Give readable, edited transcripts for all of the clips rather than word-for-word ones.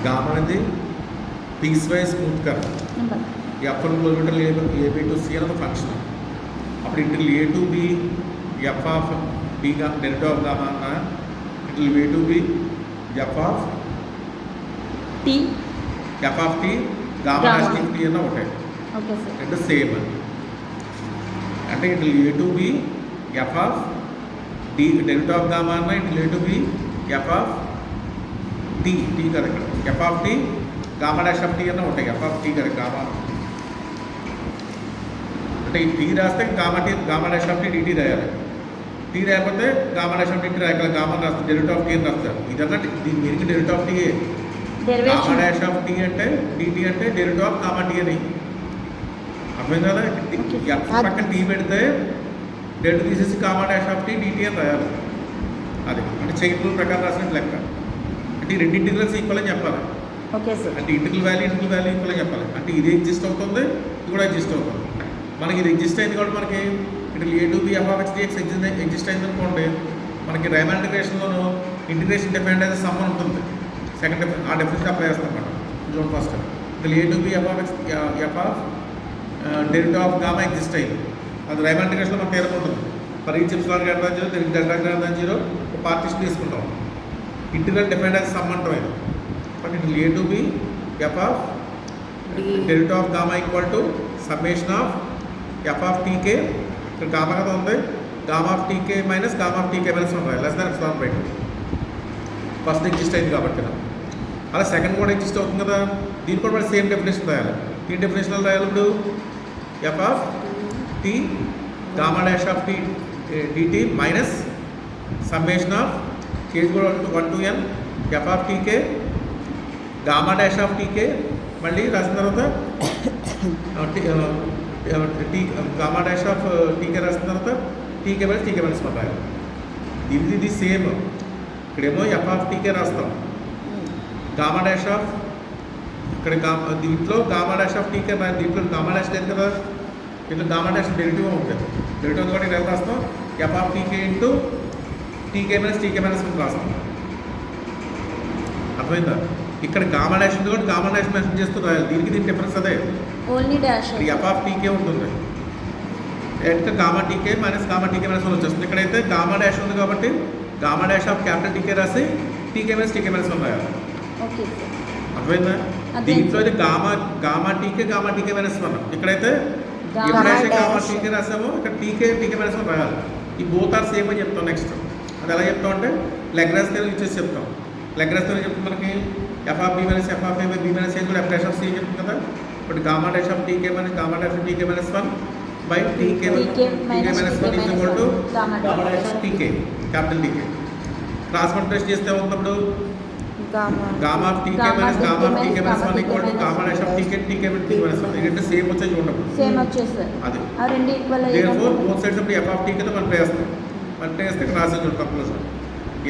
Gamma అనేది piece wise smooth curve. ఈ upper interval A B to C అనేది function. అప్పుడు interval A to B F of B derivative of gamma interval A to B F of T gamma dash T అన్న ఒకటే రెండు same. అంటే interval A to B F of D derivative of gamma అన్న interval A to B F of T కదా ఇక్కడ F of T gamma dash of T అన్న ఉంటాయి. F of T కదా గామా అంటే ఈ టీ రాస్తే gamma dash of T dt రాయాలి. టీ రాకపోతే గామా డాష్ ఆఫ్ టీ రాయాలి. గామా రాస్తే డెరివేటివ్ ఆఫ్ టీ అని రాస్తారు. ఇదన్నా దీని మీరికి derivative of T gamma dash of T అంటే డిటీ అంటే డెరివేటివ్ ఆఫ్ గామా టీ అని అర్థమైంది కదా. ఎఫ్ పక్కన టీ పెడితే డెరివేటివ్ తీసేసి gamma dash of T dt అని రాయాలి. అది అంటే చైన్ రూల్ ప్రకారం రాసినట్టు లెక్క. అంటే ఈ రెండు ఇంటిగ్రల్స్ ఈక్వల్ అని చెప్పాలి. అంటే ఇంటిగ్రల్ వాల్యూ ఈక్వల్ అని చెప్పాలి. అంటే ఇది ఎగ్జిస్ట్ అవుతుంది, ఇది కూడా ఎగ్జిస్ట్ అవుతుంది. మనకి ఇది ఎగ్జిస్ట్ అయింది కాబట్టి మనకి ఇటు A to B F of X dx exist అయింది అనుకోండి, మనకి రైమాన్ ఇంటిగ్రేషన్లోనూ ఇంటిగ్రేషన్ డిపెండ్ అయితే సమ్మన్ ఉంటుంది. సెకండ్ ఆ డెఫినేషన్ అప్లై చేస్తాం అన్నమాట. జోన్ ఫస్ట్ ఇటు A to B F of derivative of gamma exist అయింది. అది రైమాన్ ఇంటిగ్రేషన్లో మనకి పేరు ఉంటుంది. For each epsilon greater than 0 దీనికి డెల్టా గ్రేటర్ దాన్ 0 ఒక పార్టీషన్ తీసుకుంటాం. ఇంటిగ్రల్ డిపెండ్ అయితే సమ్ అంటాం ఇది. బట్ ఇటు A to B F of derivative of gamma equal to summation of F of T K ఇక్కడ గామా కదా ఉంది, gamma of T K minus gamma of T K minus ఉంటాయి less than epsilon by 2. First exist అయింది కాబట్టి అలా second కూడా exist అవుతుంది కదా. దీని కూడా మనం సేమ్ డెఫినేషన్ రాయాలి. ఈ డెఫినేషన్లో రాయాలి ఇప్పుడు F of T gamma dash of T dt minus summation of కేజ్ కూడా 1 to n F of T K gamma dash of T K మళ్ళీ రాసిన తర్వాత T gamma dash of T K రాసిన తర్వాత టీకే మైనస్ రాయాలి. ఇది సేమ్. ఇక్కడేమో ఎఫ్ ఆఫ్ టీకే రాస్తాం, గామా డాష్ ఆఫ్ ఇక్కడ దీంట్లో గామా డాష్ ఆఫ్ టీకే దీంట్లో గామా డాష్ లేదు కదా, దీంట్లో గామా డాష్ డెరివేటివ్ ఉంటుంది. డెరివేటివ్ కాబట్టి ఇక్కడ రాస్తాం F of TK into TK minus రాస్తాం. అర్థమైందా? ఇక్కడ గామా డాష్ ఉంది కాబట్టి గామా డాష్ మెన్షన్ చేస్తూ రాయాలి. దీనికి డిఫరెన్స్ అదే, ఓన్లీ డాష్ ఎఫ్ ఆఫ్ టీకే ఉంటుంది. డైరెక్ట్గా గామా టీకే మైనస్ 1 వచ్చేస్తుంది. ఇక్కడైతే గామా డాష్ ఉంది కాబట్టి గామా డాష్ ఆఫ్ క్యాపిటల్ టీకే రాసి టీకే మైనస్ 1 రాయాలి. అర్థమైందా? దీంట్లో అయితే గామా టీకే మైనస్ 1. ఇక్కడైతే ఎప్పుడైతే గామా టీకే రాసామో ఇక్కడ టీకే మైనస్ 1 రాయాలి. ఈ బోత్ ఆర్ సేమ్ అని చెప్తాం. నెక్స్ట్ అది ఎలా చెప్తాం అంటే లెగ్రాస్ థియరీ యూజ్ చేసి చెప్తాం. లెగ్రాస్ థియరీ చెప్తాం మనకి F of B minus F of A by B minus A కూడా ఎఫ్ డాష్ ఆఫ్ సి చెప్తుంది కదా. But gamma dash of T K minus gamma dash of T K minus 1 by T K minus 1 is equal to gamma dash of T K capital T K. Cross multiplication చేస్తే ఉన్నప్పుడు gamma of T K minus 1 equal to gamma dash of T K minus 1. ఇది same వచ్చే చూడండి. అది therefore both sides అప్పుడు F of టీకేతో మనం చేస్తాం. మనం చేస్తే ఇక్కడ రాసేది చూడండి conclusion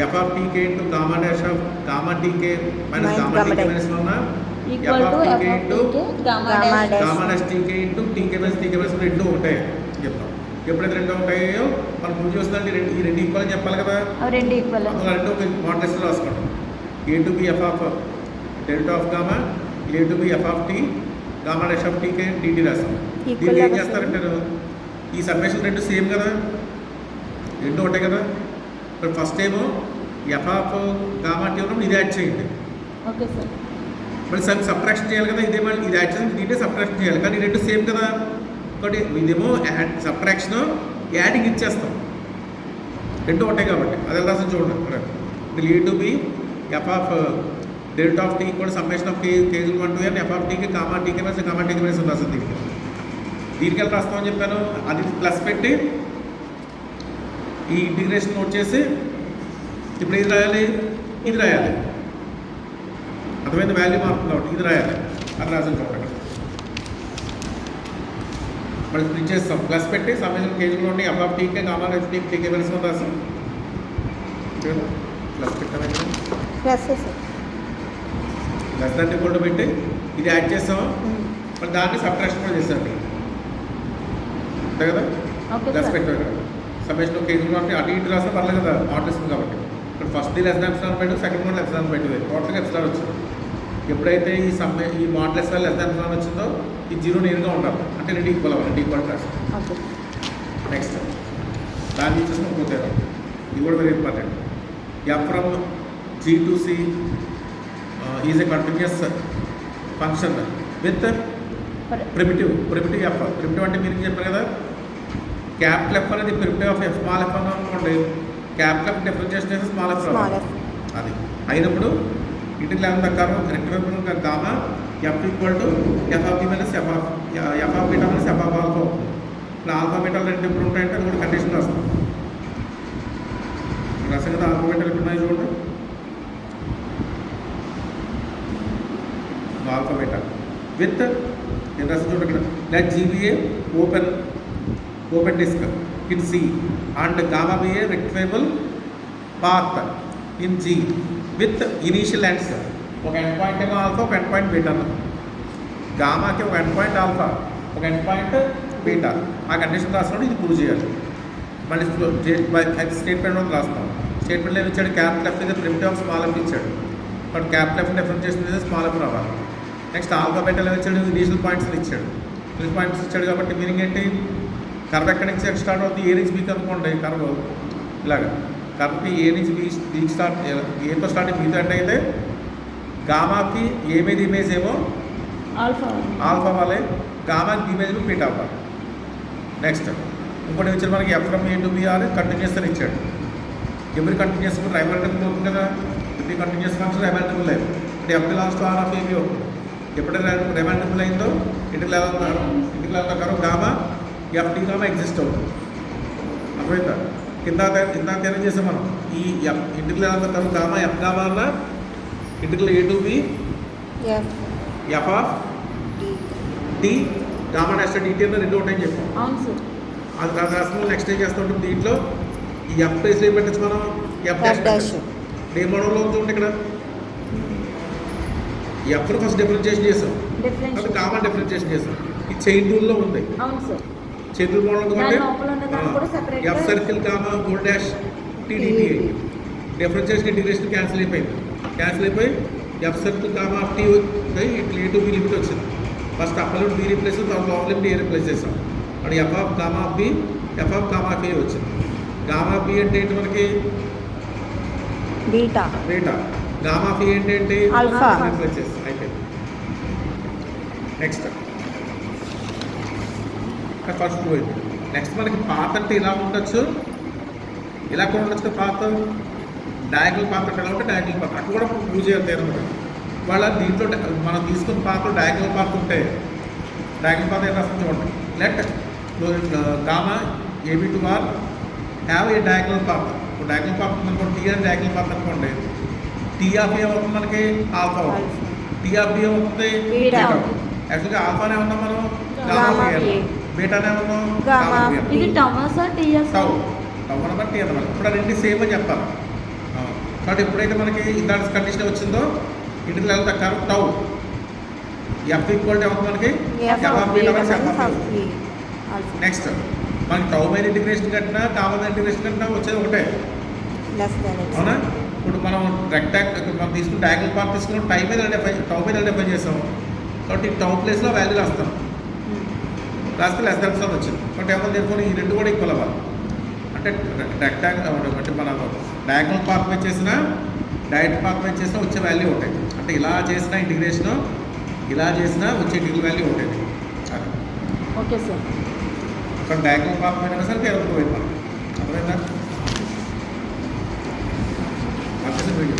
F of TK into gamma dash of gamma T K minus gamma T K minus 1 F of TK into gamma dash TK into TK minus 1 రెండు ఉంటాయి చెప్తాం. ఎప్పుడైతే రెండు ఉంటాయో మనం ముందు చూస్తుందంటే ఈ రెండు ఈక్వల్ అని చెప్పాలి కదా. రెండు ఒక మోడరేషన్ రాసుకుంటాం. A to B F of delta of gamma A to B F of T gamma dash of T K dt రాస్తాం. దీనికి ఏం చేస్తారంటే ఈ సమ్మేషన్ రెండు సేమ్ కదా, రెండు ఉంటాయి కదా. ఇప్పుడు ఫస్ట్ ఏమో ఎఫ్ ఆఫ్ గామా టీ ఉన్నప్పుడు ఇది యాడ్ చేయండి. మళ్ళీ సబ్ట్రాక్షన్ చేయాలి కదా. ఇదేమో ఇది యాడ్ చేసి దీంట్లో సబ్ట్రాక్షన్ చేయాలి. కానీ రెండు సేమ్ కదా. ఒకటి ఇదేమో సబ్ట్రాక్షన్ యాడింగ్ ఇచ్చేస్తాం. రెండు ఉంటాయి కాబట్టి అది ఎలా రాసి చూడండి. ఇక్కడ A to B F of delta of T కూడా సమ్మేషన్ ఆఫ్ కేజీ 1 to n ఎఫ్ ఆఫ్ టీకి గామా టీకే మైనస్ రాస్తుంది. దీనికి ఎలా రాస్తామని చెప్పాను. అది ప్లస్ పెట్టి ఈ ఇంటిగ్రేషన్ నోట్ చేసి ఇప్పుడు ఇది రాయాలి, ఇది రాయాలి. అర్థమైంది? వాల్యూ మారుతుంది కాబట్టి ఇది రాయాలి. అది రాసిన చూడండి. మళ్ళీ స్ప్లిట్ చేస్తాం. ప్లస్ పెట్టి సమ్మేషన్ కేజీలో ఉండి F of T K gamma dash TK minus 1 రాస్తాం. ప్లస్ పెట్టాలి. ప్లస్ దాన్ని ఈక్వల్ పెట్టి ఇది యాడ్ చేస్తాం. మరి దాన్ని సబ్ట్రాక్షన్ కూడా చేస్తాం. అంతే కదా. ప్లస్ పెట్టాం. సమ్మేషన్ కేజీలో అంటే అటు ఇటు రాస్తే పర్లేదు కదా, మోడల్ ఇస్తుంది కాబట్టి. ఇప్పుడు first the less than epsilon by 2, second one epsilon by 2 టోటల్గా ఎప్సిలాన్ వచ్చింది. ఎప్పుడైతే ఈ మోడ్లెస్ లెస్ దాన్ వన్ వచ్చిందో ఈ జీరో నేరుగా ఉండాలి, అంటే రెండు ఈక్వల్ అవ్వాలి, రెండు ఈక్వల్ క్లాస్. ఓకే. నెక్స్ట్ దాన్ని చూసుకుని పోతారు, ఇది కూడా very important. F from G to C is a continuous function with primitive F. Primitive అంటే మీరు చెప్పారు కదా, క్యాపిటల్ ఎఫ్ అనేది primitive of F small F అని అనుకోండి, క్యాపిటల్ ఎఫ్ డిఫరెన్షియేషన్ చేస్తే స్మాల్ ఎఫ్ అది అయినప్పుడు ఇంటికి లేని ప్రకారం rectifiable gamma F equal to F of B minus F of beta minus F of alpha. ఇప్పుడు ఆల్ఫా బీటాలు రెండు ఇప్పుడు ఉంటాయంటే అది కూడా కండిషన్ రాస్తాం. రాసే కదా ఆల్ఫా బీటాలు ఇప్పుడు ఉన్నాయి చూడండి, ఆల్ఫా బీటా విత్ నేను రాసి చూడండి ఇక్కడ let G be a open disc in C and gamma be a rectifiable path in G with initial ends. ఒక ఎండ్ పాయింట్ ఏమో ఆల్ఫా, ఒక ఎండ్ పాయింట్ బీటా. గామాకి ఒక ఎండ్ పాయింట్ ఆల్ఫా, ఒక ఎండ్ పాయింట్ బీటా. ఆ కండిషన్ రాసినప్పుడు ఇది ప్రూవ్ చేయాలి. మళ్ళీ స్టేట్మెంట్ కూడా రాస్తాం. స్టేట్మెంట్లో ఏమి ఇచ్చాడు, క్యాపిటల్ ఎఫ్ ఇది ప్రిమిటివ్ ఆఫ్ స్మాల్ ఎఫ్ ఇచ్చాడు, బట్ క్యాపిటల్ ఎఫ్ డిఫరెన్షియేషన్ చేస్తే స్మాల్ ఎఫ్ రావాలి. నెక్స్ట్ ఆల్ఫా బీటాలో ఇచ్చాడు, ఇనీషియల్ పాయింట్స్ ఇచ్చాడు. ఇనీషియల్ పాయింట్స్ ఇచ్చాడు కాబట్టి మీనింగ్ ఏంటి, కర్వ్ ఎక్కడి నుంచి ఎక్స్ స్టార్ట్ అవుతుంది, ఏ నుంచి బీకి అనుకోండి కర్వ్ ఇలాగా. కర్వ్కి ఏ నుంచి బీకి స్టార్ట్, ఏతో స్టార్ట్ బీతో అంటే అయితే గామాకి ఏ మీద ఇమేజ్ ఏమో ఆల్ఫా వాళ్ళే, గామాకి ఇమేజ్ బీటా అవ్వాలి. నెక్స్ట్ ఇంకోటి ఇచ్చాడు మనకి F from A to B R continuous అని ఇచ్చాడు. ఎవరి కంటిన్యూస్ రైవాలిటబుల్ అవుతుంది కదా, ఎవ్రీ కంటిన్యూస్ ఫంక్షన్ రైవాలిటబుల్ లేదు. అంటే F belongs to R of AB అవుతుంది. ఎప్పుడైతే రైవాలిటబుల్ అయిందో ఇంటికి లేకపోతే gamma F D gamma exist అవుతుంది. అర్థమైందా? ఇందాక ఏం చేసాం మనం, ఈ ఎఫ్ ఇంటికి లేకపోతే గామా ఎఫ్ గామా అన్న ఇంటికి A to B F of D gamma dash dt అన్న రెండు ఉంటాయని చెప్పాం. అది రాష్ట్రంలో నెక్స్ట్ ఏం చేస్తూ ఉంటుంది, దీంట్లో ఈ ఎఫ్ ప్లేస్ ఏం పెట్టచ్చు మనం, ఎఫ్ డాష్ డే మోడల్లో ఉంటుంది. ఇక్కడ ఎఫ్ను ఫస్ట్ డిఫరెన్షియేషన్ చేసాం, అది గామా డిఫరెన్షియేషన్ చేసాం. ఈ చైన్ రూల్లో ఉంది, చైన్ రూల్ మోడల్ ఎందుకంటే F circle gamma whole dash T dt differentiation integration cancel అయిపోయి ఎఫ్ సర్కిల్ గామా టీ ఇట్లా ఏ టు బి లిమిట్ వచ్చింది. First upper limit B replace, తర్వాత లోవర్ లిమిట్ ఏ రీప్లేస్ చేసాం. అది F of gamma B F of gamma A వచ్చింది. Gamma B అంటే ఏంటి మనకి బీటా, గామా ఫీ ఏంటంటే ఆల్ఫా. అయిపోయింది. నెక్స్ట్ ఫస్ట్ పోయింది. నెక్స్ట్ మనకి పాత్ అంటే ఇలా ఉండొచ్చు, ఇలా కూడా ఉండొచ్చు కదా. పాత్ డయాగనల్ పాత్ అంటే ఎలా ఉంటే డయాగనల్ పాత్ అక్కడ కూడా యూజ్ చేయాలి అనమాట. వాళ్ళ దీంట్లో మనం తీసుకున్న పాత్ర డయాగనల్ పాత్ ఉంటే డయాగనల్ పాత్ ఏం రాస్తుంది చూడండి, let gamma AB to R have a diagonal path. Diagonal path ఉందనుకోండి, టీ అని డయాగనల్ పాత్ అనుకోండి, టీ ఆఫ్ ఏ అవుతుంది మనకి ఆల్ఫా అవుతుంది, టీ ఆఫ్ బి అవుతుంది బీటా అవుతుంది. యాక్చువల్గా ఆల్ఫానే ఉన్నాం మనం, గామా బీటానే ఉన్నాం గామా బి. టౌ అనమాట టీ అనమాట. ఇప్పుడు రెండు సేమ్ అని చెప్పాలి. కాబట్టి ఎప్పుడైతే మనకి ఇందాక కండిషన్ వచ్చిందో ఇంటికి వెళ్ళిన ప్రకారం టౌ ఎఫ్ ఈక్వల్ టు అవుతుంది మనకి నెక్స్ట్ మనకి టౌ మీద ఇంటిగ్రేషన్ కట్టినా గామా మీద ఇంటిగ్రేషన్ కట్టినా వచ్చేది ఒకటే, అవునా? ఇప్పుడు మనం మనం తీసుకుని డయాగనల్ పాత్ తీసుకుని టౌ మీద డిఫైన్ చేసాం. కాబట్టి టౌ ప్లేస్లో వాల్యూ రాస్తాం, రాస్తే లెస్ దాన్ సమ్ వచ్చింది. కాబట్టి ఏమో తెలుసుకొని ఈ రెండు కూడా ఈక్వల్ అవ్వాలి. అంటే అంటే మనం డయాగనల్ పాత్ మీద చేసిన డైరెక్ట్ పాత్ మీద చేసినా వచ్చే వాల్యూ ఉంటాయి. అంటే ఇలా చేసిన ఇంటిగ్రేషను, ఇలా చేసినా వచ్చే ఇంటిగ్రల్ వాల్యూ ఉంటుంది. అది ఓకే సార్. ఇక్కడ డయాగనల్ పాత్ మీద సరికి ఎవరికి పోయింది మనం, అర్థమైందా? వీడియో